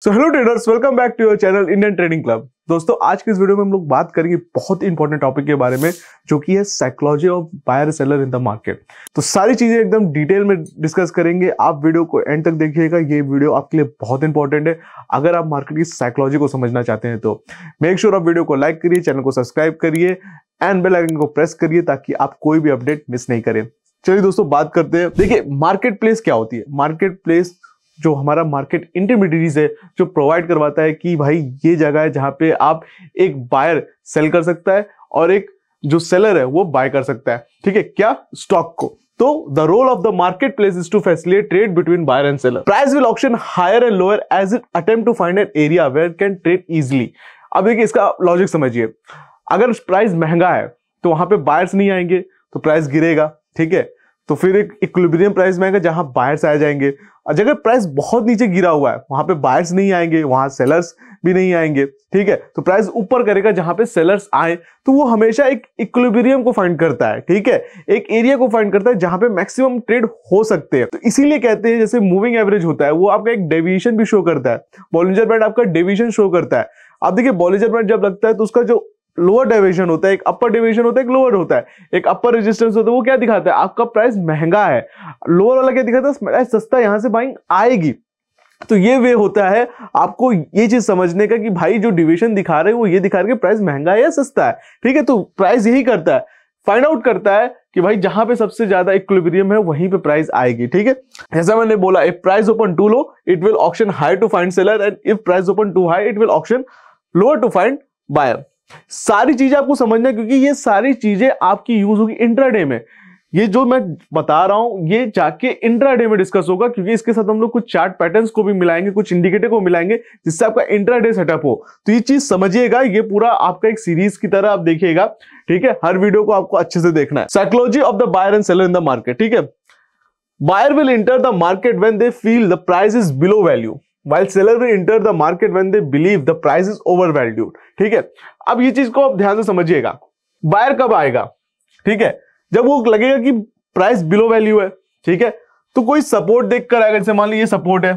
So hello traders, welcome back to your channel Indian trading club. दोस्तों, आज के इस वीडियो में हम लोग बात करेंगे बहुत इंपॉर्टेंट टॉपिक के बारे में, जो कि है psychology of buyer seller in the market. तो सारी चीजें एकदम डिटेल में डिस्कस करेंगे। आप वीडियो को एंड तक देखिएगा, ये वीडियो आपके लिए बहुत इंपॉर्टेंट है। अगर आप मार्केट की साइकोलॉजी को समझना चाहते हैं तो मेक श्योर आप वीडियो को लाइक करिए, चैनल को सब्सक्राइब करिए एंड बेल आइकन को प्रेस करिए ताकि आप कोई भी अपडेट मिस नहीं करें। चलिए दोस्तों, बात करते हैं। देखिए, मार्केट प्लेस क्या होती है। मार्केट प्लेस जो हमारा मार्केट इंटरमीडिएटरीज है, जो प्रोवाइड करवाता है कि भाई ये जगह है जहां पे आप एक बायर सेल कर सकता है और एक जो सेलर है वो बाय कर सकता है। ठीक है, क्या स्टॉक को। तो the role of the market place is to facilitate trade between buyer and seller. Price will auction higher and lower as it attempt to find an area where can trade easily. अब देखिए, इसका logic समझिए। अगर price महंगा है तो वहां पे बायर्स नहीं आएंगे तो प्राइस गिरेगा। ठीक है, तो फिर एक इक्विलिब्रियम प्राइस में आएगा जहां बायर्स आ जाएंगे। अगर प्राइस बहुत नीचे गिरा हुआ है, वहां पे बायर्स नहीं आएंगे, वहां सेलर्स भी नहीं आएंगे। ठीक है, तो प्राइस ऊपर करेगा जहां पे सेलर्स आए। तो वो हमेशा एक इक्विलिब्रियम को फाइंड करता है। ठीक है, एक एरिया को फाइंड करता है जहां पे मैक्सिमम ट्रेड हो सकते हैं। तो इसीलिए कहते हैं, जैसे मूविंग एवरेज होता है वो आपका एक डेविएशन भी शो करता है। बॉलिंजर बैंड आपका डेविएशन शो करता है। आप देखिए, बॉलिंजर बैंड जब लगता है तो उसका जो लोअर डेविएशन होता है, एक अपर डेविएशन होता है, एक लोअर होता है। एक अपर रेजिस्टेंस होता है, वो क्या दिखाता है, आपका प्राइस महंगा है। लोअर वाला क्या दिखाता है, प्राइस सस्ता, यहां से बाइंग आएगी। तो ये वे होता है आपको ये चीज समझने का कि भाई जो डिविएशन दिखा रहे हैं वो ये दिखा रहे हैं कि प्राइस महंगा है या सस्ता है। ठीक है, तो प्राइस यही करता है, फाइंड आउट करता है कि भाई जहां पे सबसे ज्यादा इक्विलिब्रियम है वहीं पे प्राइस आएगी। ठीक है, जैसा मैंने बोला, if price open to low it will auction high to find seller and if price open to high it will auction lower to find buyer. सारी चीजें आपको समझना है, क्योंकि ये सारी चीजें आपकी यूज होगी इंट्राडे में। ये जो मैं बता रहा हूं ये जाके इंट्राडे में डिस्कस होगा, क्योंकि इसके साथ हम लोग कुछ चार्ट पैटर्न्स को भी मिलाएंगे, कुछ इंडिकेटर को मिलाएंगे, जिससे आपका इंट्राडे सेटअप हो। तो ये चीज समझिएगा, ये पूरा आपका एक सीरीज की तरह आप देखिएगा। ठीक है, हर वीडियो को आपको अच्छे से देखना है। Psychology of the buyer and seller in the market. ठीक है, buyer will enter the market when they feel the price is below value, while seller will enter the market when they believe the price is overvalued। ठीक है, अब ये चीज को आप ध्यान से समझिएगा। बायर कब आएगा? ठीक है, जब वो लगेगा कि प्राइस बिलो वैल्यू है। ठीक है, तो कोई सपोर्ट देख कर आएगा। जैसे मान लीजिए सपोर्ट है,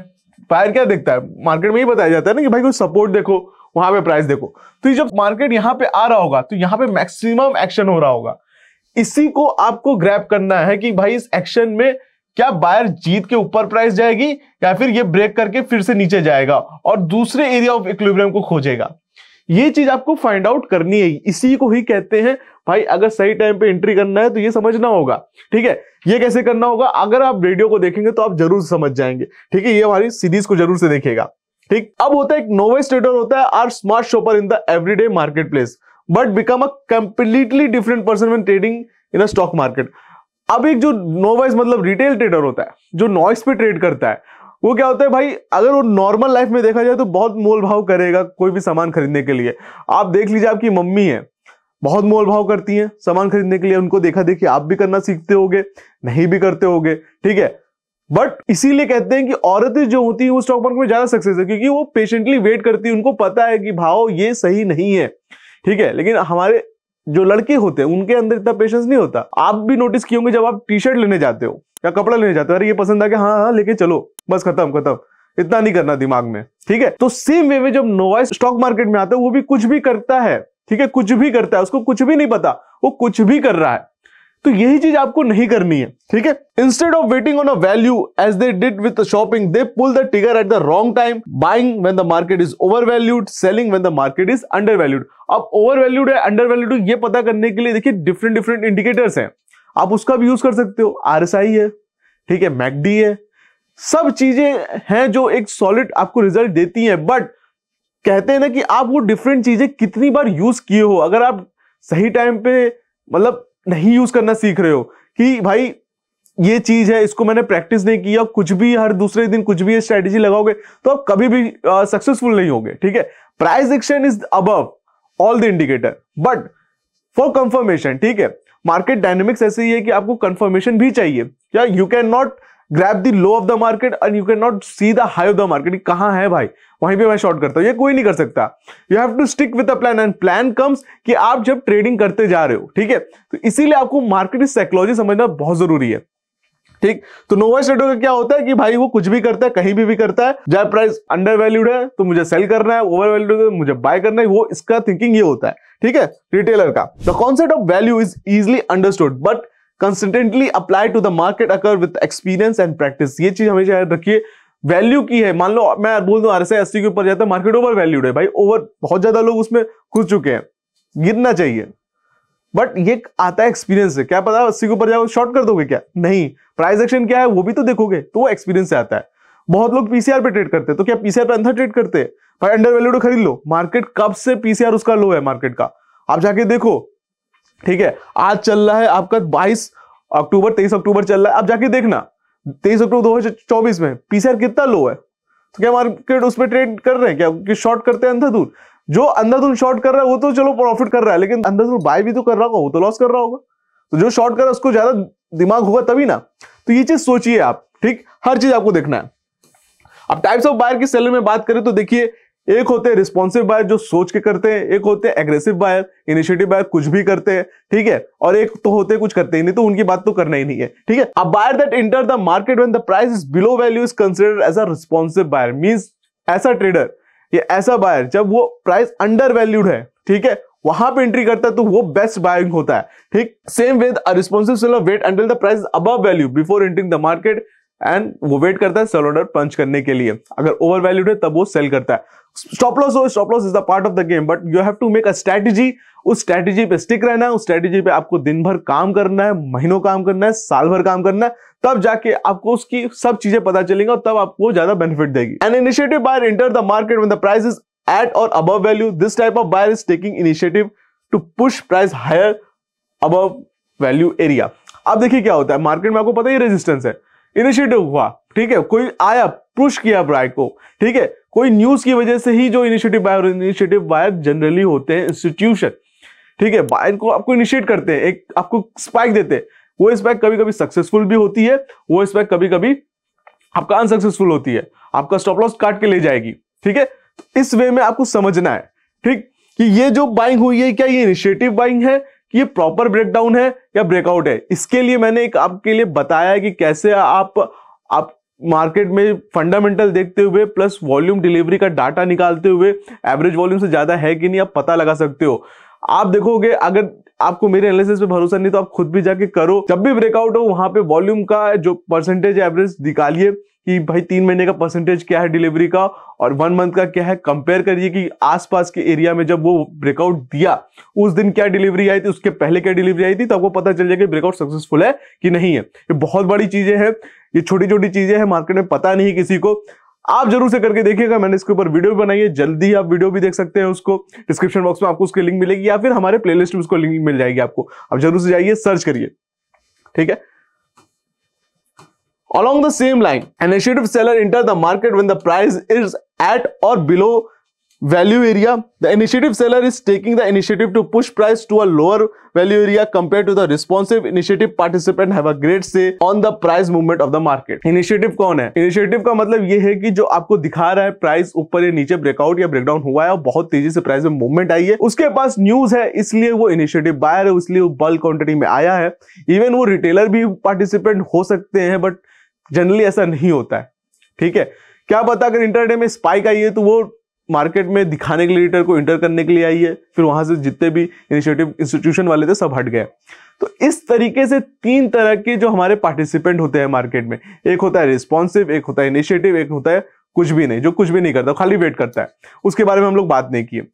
बायर क्या देखता है, मार्केट में ही बताया जाता है ना कि भाई कोई सपोर्ट देखो, वहां पे प्राइस देखो। तो जब मार्केट यहां पे आ रहा होगा तो यहां पे मैक्सिमम एक्शन हो रहा होगा। इसी को आपको ग्रैब करना है कि भाई इस एक्शन में क्या बायर जीत के ऊपर प्राइस जाएगी या फिर ये ब्रेक करके फिर से नीचे जाएगा और दूसरे एरिया ऑफ इक्विलिब्रियम को खोजेगा। ये चीज आपको फाइंड आउट करनी है। इसी को ही कहते हैं भाई, अगर सही टाइम पे एंट्री करना है तो ये समझना होगा। ठीक है, ये कैसे करना होगा, अगर आप वीडियो को देखेंगे तो आप जरूर समझ जाएंगे। ठीक है, ये हमारी सीरीज को जरूर से देखिएगा। ठीक, अब होता है एक नोवाइस ट्रेडर होता है are smart shopper in the everyday market place but become a completely different person when trading in a stock market. अब एक जो नोवाइस मतलब रिटेल ट्रेडर होता है, जो नॉइस पे ट्रेड करता है, वो क्या होता है भाई, अगर वो नॉर्मल लाइफ में देखा जाए तो बहुत मोल भाव करेगा कोई भी सामान खरीदने के लिए। आप देख लीजिए, आपकी मम्मी है, बहुत मोल भाव करती हैं सामान खरीदने के लिए। उनको देखा देखी आप भी करना सीखते होगे, नहीं भी करते होगे। ठीक है, बट इसीलिए कहते हैं कि औरतें जो होती है वो स्टॉक मार्केट में ज्यादा सक्सेस है, क्योंकि वो पेशेंटली वेट करती है। उनको पता है कि भाव ये सही नहीं है। ठीक है, लेकिन हमारे जो लड़के होते हैं उनके अंदर इतना पेशेंस नहीं होता। आप भी नोटिस किए होंगे, जब आप टी शर्ट लेने जाते हो या कपड़ा लेने जाते हो, अरे ये पसंद आ गया, हाँ हाँ लेके चलो, बस खत्म, इतना नहीं करना दिमाग में। ठीक है, तो सेम वे में जब नोवाइस स्टॉक मार्केट में आता है वो भी कुछ भी करता है। ठीक है, कुछ भी करता है, उसको कुछ भी नहीं पता, वो कुछ भी कर रहा है। तो यही चीज आपको नहीं करनी है। ठीक है, instead of waiting on a value as they did with shopping, they pull the trigger at the wrong time, buying when the market is overvalued, selling when the market is undervalued. अब overvalued है, undervalued है, ये पता करने के लिए देखिए different indicators हैं, आप उसका भी यूज कर सकते हो। RSI है, ठीक है, MACD है, सब चीजें हैं जो एक सॉलिड आपको रिजल्ट देती हैं। बट कहते हैं ना कि आप वो डिफरेंट चीजें कितनी बार यूज किए हो। अगर आप सही टाइम पे मतलब नहीं यूज करना सीख रहे हो कि भाई ये चीज है, इसको मैंने प्रैक्टिस नहीं किया, कुछ भी हर दूसरे दिन कुछ भी स्ट्रेटेजी लगाओगे तो आप कभी भी सक्सेसफुल नहीं होगे। ठीक है, price action is above all the indicator but for confirmation. ठीक है, मार्केट डायनेमिक्स ऐसे ही है कि आपको कंफर्मेशन भी चाहिए। क्या you can not grab the low of the market and you can not see the high of the market. कहां है भाई, वहीं पे मैं शॉर्ट करता हूं, ये कोई नहीं कर सकता। You have to stick with the plan and plan comes कि आप जब ट्रेडिंग करते जा रहे हो। ठीक है, तो इसीलिए आपको मार्केट की साइकोलॉजी समझना बहुत जरूरी है। ठीक। तो नो बायर्स ट्रेडर का क्या होता है कि भाई वो कुछ भी करता है, कहीं भी करता है, जब प्राइस अंडर वैल्यूड है तो मुझे सेल करना है, ओवर वैल्यूड है तो मुझे बाय करना है, वो इसका थिंकिंग ये होता है, ठीक है, रिटेलर का। The concept of value is easily understood but consistently apply to the market occur with experience and practice. ये चीज हमेशा याद रखिए, वैल्यू की है, मान लो मैं बोल दूं RSI 80 के ऊपर जाता है, मार्केट ओवर वैल्यूड है, भाई ओवर, बहुत ज्यादा लोग उसमें घुस चुके हैं, गिरना चाहिए, बट ये आता है एक्सपीरियंस से। क्या पता 80 के ऊपर जाओ शॉर्ट कर दोगे क्या? नहीं। प्राइस एक्शन क्या है वो भी तो देखोगे, तो वो एक्सपीरियंस से आता है। बहुत लोग पीसीआर पे ट्रेड करते हैं, तो क्या पीसीआर पे अंदर ट्रेड करते हैं? भाई अंडर वैल्यूड खरीद लो, मार्केट कब से पीसीआर उसका लो है मार्केट का, आप जाके देखो, ठीक है। आज चल रहा है आपका 22 अक्टूबर 23 अक्टूबर चल रहा है, आप जाके देखना 23 अक्टूबर 2024 में पीसीआर कितना लो है। तो क्या मार्केट उसमें ट्रेड कर रहे हैं क्या कि शॉर्ट करते हैं अंधाधुंध? जो अंधाधुंध शॉर्ट कर रहा है वो तो चलो प्रॉफिट कर रहा है, लेकिन अंधाधुंध बाय भी तो कर रहा होगा, वो तो लॉस कर रहा होगा। तो जो शॉर्ट कर रहा है उसको ज्यादा दिमाग होगा तभी ना। तो ये चीज सोचिए आप, ठीक, हर चीज आपको देखना है। अब टाइप्स ऑफ बायर की सेलर में बात करें तो देखिए, एक होते हैं रिस्पॉन्सिव बायर जो सोच के करते हैं, एक होते हैं एग्रेसिव बायर, इनिशिएटिव बायर कुछ भी करते हैं, ठीक है, और एक तो होते हैं कुछ करते ही नहीं, तो उनकी बात तो करना ही नहीं है, ठीक है। A buyer that enter the market when the price is below value is considered as a responsive buyer. Means ऐसा ट्रेडर, ये ऐसा बायर जब वो प्राइस अंडर वैल्यूड है, ठीक है, वहां पे एंट्री करता है तो वो बेस्ट बाइंग होता है, ठीक। Same with a responsive seller wait until the price above value before entering the market, and वो वेट करता है सेल ऑर्डर पंच करने के लिए। अगर ओवर वैल्यूड है तब वो सेल करता है। स्टॉप लॉस हो, stop loss is the part of the game, but you have to make a strategy. उस स्ट्रेटेजी पे स्टिक रहना है, उस स्ट्रेटेजी पे आपको दिन भर काम करना है, महीनों काम करना है, साल भर काम करना है, तब जाके आपको उसकी सब चीजें पता चलेंगी और तब आपको ज्यादा बेनिफिट देगी। An initiative buyer enter the market when the price is at or above value. This type of buyer is taking initiative to push price higher above value area. अब देखिए क्या होता है मार्केट में, आपको पता ही रेजिस्टेंस है, इनिशिएटिव हुआ, ठीक है, कोई आया पुश किया प्राइस को, ठीक है, कोई न्यूज की वजह से ही जो इनिशिएटिव बायर जनरली होते हैं इंस्टीट्यूशन, ठीक है, बायर को आपको इनिशिएट करते हैं, एक आपको स्पाइक देते हैं। वो स्पाइक कभी कभी सक्सेसफुल भी होती है, वो स्पाइक कभी कभी आपका अनसक्सेसफुल होती है, आपका स्टॉप लॉस काट के ले जाएगी, ठीक है। इस वे में आपको समझना है, ठीक, कि ये जो बाइंग हुई है क्या ये इनिशिएटिव बाइंग है कि ये प्रॉपर ब्रेकडाउन है या ब्रेकआउट है। इसके लिए मैंने एक आपके लिए बताया है कि कैसे आप मार्केट में फंडामेंटल देखते हुए प्लस वॉल्यूम डिलीवरी का डाटा निकालते हुए एवरेज वॉल्यूम से ज्यादा है कि नहीं आप पता लगा सकते हो। आप देखोगे, अगर आपको मेरे एनालिसिस पे भरोसा नहीं तो आप खुद भी जाके करो, जब भी ब्रेकआउट हो वहां पे वॉल्यूम का जो परसेंटेज एवरेज निकालिए कि भाई 3 महीने का परसेंटेज क्या है डिलीवरी का और 1 मंथ का क्या है, कंपेयर करिए कि आसपास के एरिया में जब वो ब्रेकआउट दिया उस दिन क्या डिलीवरी आई थी, उसके पहले क्या डिलीवरी आई थी, तो आपको पता चल जाएगा ब्रेकआउट सक्सेसफुल है कि नहीं है। ये बहुत बड़ी चीजें हैं, ये छोटी छोटी चीजें हैं, मार्केट में पता नहीं किसी को। आप जरूर से करके देखिएगा, मैंने इसके ऊपर वीडियो भी बनाई है, जल्दी आप वीडियो भी देख सकते हैं, उसको डिस्क्रिप्शन बॉक्स में आपको उसकी लिंक मिलेगी या फिर हमारे प्लेलिस्ट में उसको लिंक मिल जाएगी आपको। आप जरूर से जाइए, सर्च करिए, ठीक है। Along the same line, an initiative seller enter the market when the price is at or below value area. The initiative seller is taking the initiative to push price to a lower value area compared to the responsive initiative participant have a great say on the price movement of the market. Initiative कौन है? Initiative का मतलब ये है कि जो आपको दिखा रहा है प्राइस ऊपर या नीचे ब्रेकआउट या ब्रेकडाउन हुआ है और बहुत तेजी से प्राइस में मूवमेंट आई है, उसके पास न्यूज है, इसलिए वो इनिशिएटिव बायर है, इसलिए वो बल्क क्वांटिटी में आया है। इवन वो रिटेलर भी पार्टिसिपेंट हो सकते हैं, बट जनरली ऐसा नहीं होता है, ठीक है। क्या पता अगर इंटरडे में स्पाइक आई है तो वो मार्केट में दिखाने के लिए रिटेलर को इंटर करने के लिए आई है, फिर वहां से जितने भी इनिशिएटिव इंस्टीट्यूशन वाले थे सब हट गए। तो इस तरीके से 3 तरह के जो हमारे पार्टिसिपेंट होते हैं मार्केट में, एक होता है रिस्पॉन्सिव, एक होता है इनिशिएटिव, एक होता है कुछ भी नहीं, जो कुछ भी नहीं करता, खाली वेट करता है। उसके बारे में हम लोग बात नहीं किए।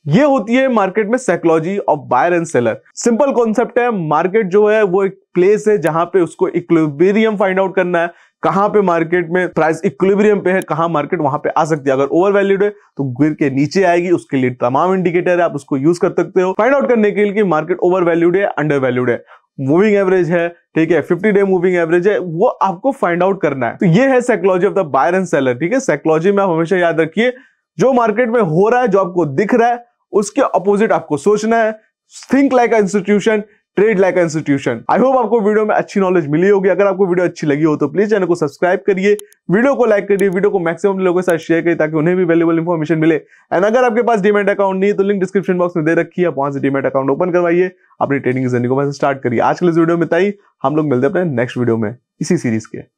ये होती है मार्केट में psychology of buyer and seller. Simple concept है, मार्केट जो है वो एक प्लेस है जहां पे उसको इक्विलिब्रियम फाइंड आउट करना है, कहां पे मार्केट में प्राइस इक्विलिब्रियम पे है, कहां मार्केट वहां पे आ सकती है। अगर ओवर वैल्यूड है तो गिर के नीचे आएगी, उसके लिए तमाम इंडिकेटर है, आप उसको यूज कर सकते हो फाइंड आउट करने के लिए कि मार्केट ओवर वैल्यूड है, अंडर वैल्यूड है, मूविंग एवरेज है, ठीक है, 50 डे मूविंग एवरेज है, वो आपको फाइंड आउट करना है। तो ये है psychology of the buyer and seller, ठीक है। साइकोलॉजी में आप हमेशा याद रखिए, जो मार्केट में हो रहा है, जो आपको दिख रहा है, उसके अपोजिट आपको सोचना है। Think like a institution, trade like institution. I hope आपको वीडियो में अच्छी नॉलेज मिली होगी। अगर आपको वीडियो अच्छी लगी हो तो प्लीज चैनल को सब्सक्राइब करिए, वीडियो को लाइक करिए, वीडियो को मैक्सिमम लोगों के साथ शेयर करिए ताकि उन्हें भी वैल्यूएबल इंफॉर्मेशन मिले। एंड अगर आपके पास डीमैट अकाउंट नहीं है तो लिंक डिस्क्रिप्शन बॉक्स में दे रखी है, आप वहां से डीमैट अकाउंट ओपन करवाइए, अपनी ट्रेडिंग जर्नी को वहां से स्टार्ट करिए। आज के लिए वीडियो में इतना ही, हम लोग मिलते हैं अपने नेक्स्ट वीडियो में इसी सीरीज के।